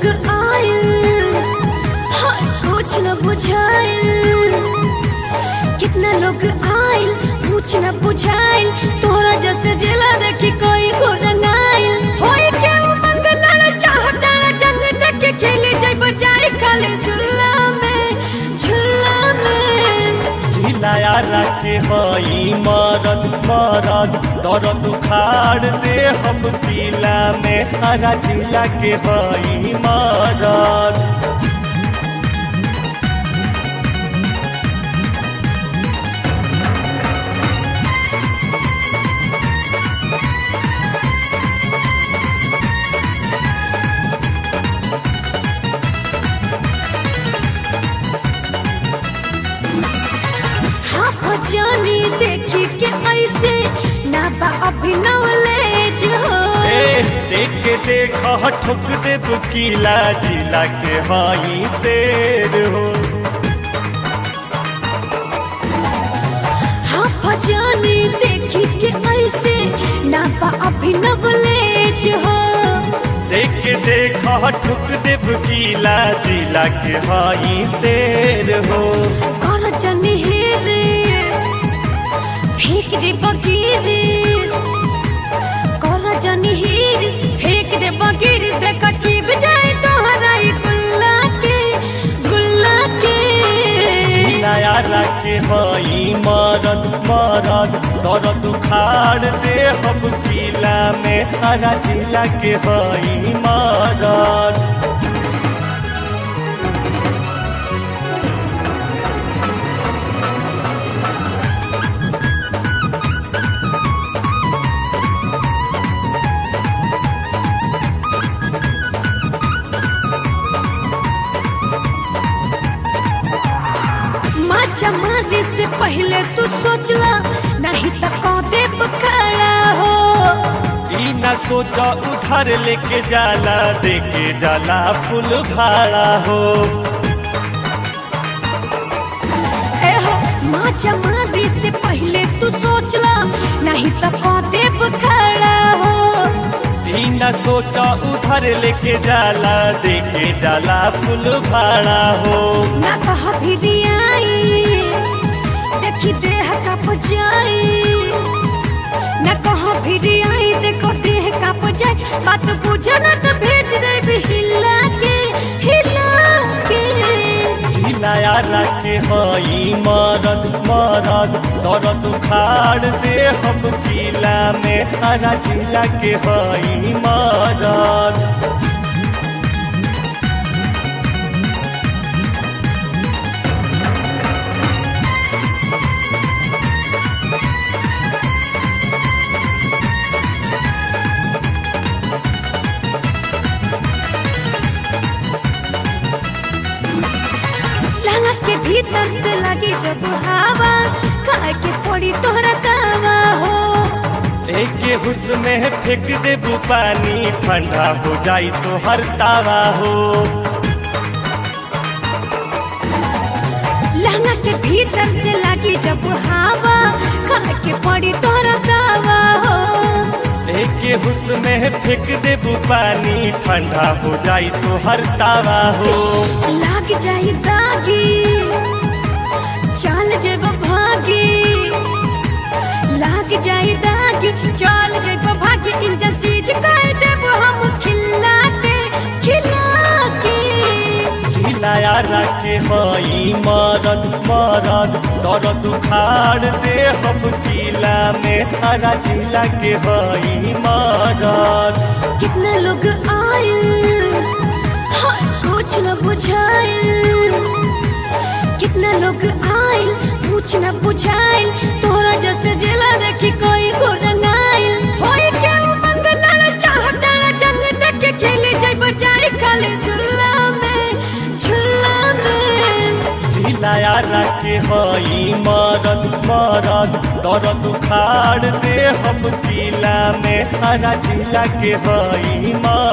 लोग आयल कुछ न बुझाइल, कितना लोग आयल कुछ न बुझाइल। तोरा जैसे जिला देखी कोई को रंगाइल, होई के उमंग लड़ चाहता जंग देख के खेले जाई बजाई खाले झूला में, झूला में। जिला यारा के हई मरद मरद दर्द उखाड़ दे हम किला में, हरा जिला के हई मरद। जानी देखी के ऐसे ना बा अभिनव लेज हो, देख के देख ठुक दे बुकीला जिला के हाई शेर हो। हाँ जानी देखी के ऐसे ना बा अभिनव लेज हो, देख के देख ठुक दे बुकीला जिला के हाई शेर हो। और जनी फेंक दे बकीरिस, कोरा जानी हिरिस फेंक दे बकीरिस। देखा चिप जाए तोहरा गुल्ला के, गुल्ला के। जिला यारा के हई मरद मरद दर्द उखाड़ दे हम किला में, हरा जिला के हई मरद। चमारी से पहले तू सोचला नहीं तो कौदे खड़ा हो, ई ना सोचा उधार लेके जाला देके जाला फूल भाड़ा हो। ए हो माँ चमारी से पहले तू सोचला नहीं तो कौदे खड़ा हो, ई ना सोचा उधार लेके जाला देके जाला फूल भाड़ा हो। ना कहा भी देखी देह का बजाई, न कहो फिर आई देखो देह का बजाई। बात पूछो ना तो भेज दे भी हिला के, हिला के। जिला यारा के हई मरद मरद दर्द उखाड़ दे हम किला में, हरा जिला के हई मरद। के भीतर से लगी जब हवा खाए के पड़ी तोहरा दावा हो, एक हुस में फेंक दे पानी ठंडा हो जाई तो हर तावा हो। लहंगा के भीतर से लगी जब हवा खाए के पड़ी तोहरा दावा हो, एक हुस में फेंक दे पानी ठंडा हो जाई तो हर तावा हो। लाग जाई दागी चल जेब भागी, लाग जाई दागी चल जेब भागी। इंजन सीज कर देब हम खिला के, खिला के। जिला यारा के हई मरद मरद दर्द उखाड़ दे हम किला में, हरा जिला के हई मरद। कितना लोग आयल कुछ न बुझाइल, कितना लोग आयल कुछ न बुझाइल। तोरा जैसे जिला देखी कोई को रंगाइल, होई के उमंग लड़ चाहता जंग देख के खेले जाई बजाई खाले झूला में, झूला में। जिला यारा के हई मरद मरद दर्द उखाड़ दे हम किला में, हरा जिला के हई मरद।